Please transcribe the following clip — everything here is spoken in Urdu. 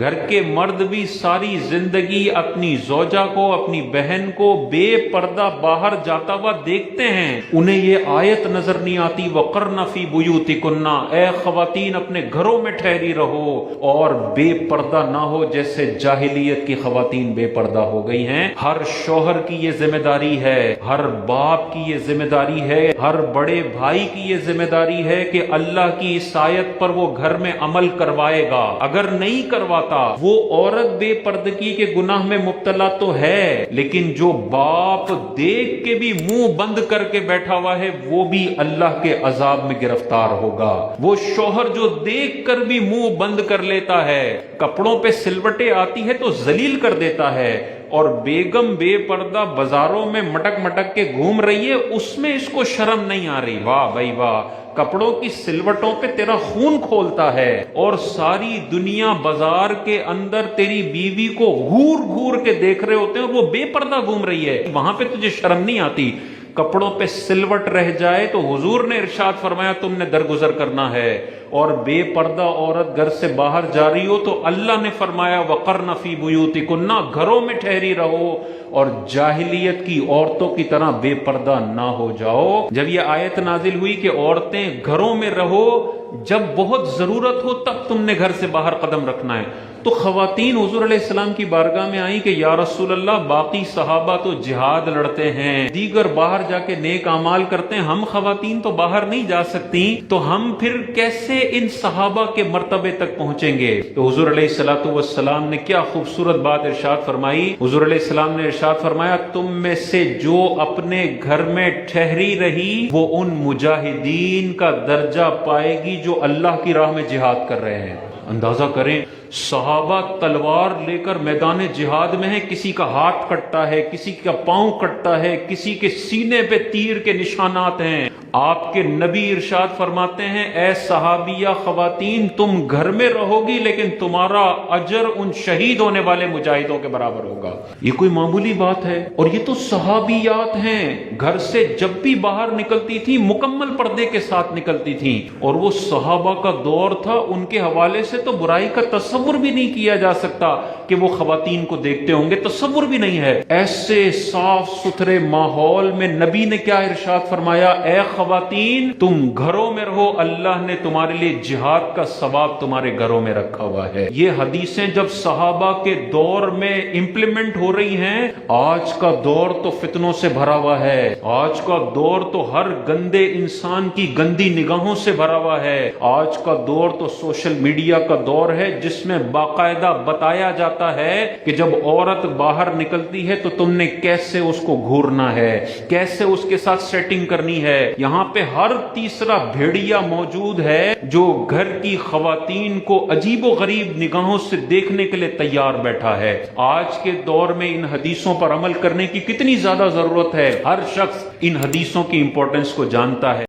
گھر کے مرد بھی ساری زندگی اپنی زوجہ کو، اپنی بہن کو بے پردہ باہر جاتا ہوا دیکھتے ہیں، انہیں یہ آیت نظر نہیں آتی وَقَرْنَ فِي بُيُوتِكُنَّ، اے خواتین اپنے گھروں میں ٹھہری رہو اور بے پردہ نہ ہو جیسے جاہلیت کی خواتین بے پردہ ہو گئی ہیں۔ ہر شوہر کی یہ ذمہ داری ہے، ہر باپ کی یہ ذمہ داری ہے، ہر بڑے بھائی کی یہ ذمہ داری ہے کہ اللہ کی اس آیت پر وہ گھر میں عمل کروائے گا۔ اگر نہیں کرواتا، وہ عورت بے پردگی کے گناہ میں مبتلا تو ہے، لیکن جو باپ دیکھ کے بھی منہ بند کر کے بیٹھا ہوا ہے وہ بھی اللہ کے عذاب میں گرفتار ہوگا۔ وہ شوہر جو دیکھ کر بھی منہ بند کر لیتا ہے، کپڑوں پہ سلوٹیں آتی ہے تو ذلیل کر دیتا ہے، اور بیگم بے پردہ بازاروں میں مٹک مٹک کے گھوم رہی ہے، اس میں اس کو شرم نہیں آ رہی۔ واہ بھائی واہ، کپڑوں کی سلوٹوں پہ تیرا خون کھولتا ہے اور ساری دنیا بازار کے اندر تیری بیوی کو گھور گھور کے دیکھ رہے ہوتے ہیں اور وہ بے پردہ گھوم رہی ہے، وہاں پہ تجھے شرم نہیں آتی؟ کپڑوں پہ سلوٹ رہ جائے تو حضور نے ارشاد فرمایا تم نے درگزر کرنا ہے، اور بے پردہ عورت گھر سے باہر جا رہی ہو تو اللہ نے فرمایا وَقَرْنَ فِي بُيُوتِكُنَّ، گھروں میں ٹھہری رہو اور جاہلیت کی عورتوں کی طرح بے پردہ نہ ہو جاؤ۔ جب یہ آیت نازل ہوئی کہ عورتیں گھروں میں رہو، جب بہت ضرورت ہو تب تم نے گھر سے باہر قدم رکھنا ہے، تو خواتین حضور علیہ السلام کی بارگاہ میں آئیں کہ یا رسول اللہ باقی صحابہ تو جہاد لڑتے ہیں، دیگر باہر جا کے نیک اعمال کرتے ہیں، ہم خواتین تو باہر نہیں جا سکتی، تو ہم پھر کیسے ان صحابہ کے مرتبے تک پہنچیں گے؟ تو حضور علیہ السلام نے کیا خوبصورت بات ارشاد فرمائی۔ حضور علیہ السلام نے ارشاد فرمایا تم میں سے جو اپنے گھر میں ٹھہری رہی وہ ان مجاہدین کا درجہ پائے گی جو اللہ کی راہ میں جہاد کر رہے ہیں۔ اندازہ کریں، صحابہ تلوار لے کر میدان جہاد میں ہیں، کسی کا ہاتھ کٹتا ہے، کسی کا پاؤں کٹتا ہے، کسی کے سینے پہ تیر کے نشانات ہیں، آپ کے نبی ارشاد فرماتے ہیں اے صحابیہ خواتین تم گھر میں رہو گی لیکن تمہارا اجر ان شہید ہونے والے مجاہدوں کے برابر ہوگا۔ یہ کوئی معمولی بات ہے؟ اور یہ تو صحابیات ہیں، گھر سے جب بھی باہر نکلتی تھی مکمل پردے کے ساتھ نکلتی تھیں، اور وہ صحابہ کا دور تھا، ان کے حوالے سے تو برائی کا تصور بھی نہیں کیا جا سکتا کہ وہ خواتین کو دیکھتے ہوں گے، تصور بھی نہیں ہے۔ ایسے صاف ستھرے ماحول میں نبی نے کیا ارشاد فرمایا، اے خواتین تم گھروں میں رہو، اللہ نے تمہارے لیے جہاد کا ثواب تمہارے گھروں میں رکھا ہوا ہے۔ یہ حدیثیں جب صحابہ کے دور میں امپلیمنٹ ہو رہی ہیں، آج کا دور تو فتنوں سے بھرا ہوا ہے، آج کا دور تو ہر گندے انسان کی گندی نگاہوں سے بھرا ہوا ہے، آج کا دور تو سوشل میڈیا کا دور ہے جس میں باقاعدہ بتایا جاتا ہے کہ جب عورت باہر نکلتی ہے تو تم نے کیسے اس کو گھورنا ہے، کیسے اس کے ساتھ سیٹنگ کرنی ہے۔ یہاں پہ ہر تیسرا بھیڑیا موجود ہے جو گھر کی خواتین کو عجیب و غریب نگاہوں سے دیکھنے کے لیے تیار بیٹھا ہے۔ آج کے دور میں ان حدیثوں پر عمل کرنے کی کتنی زیادہ ضرورت ہے، ہر شخص ان حدیثوں کی امپورٹنس کو جانتا ہے۔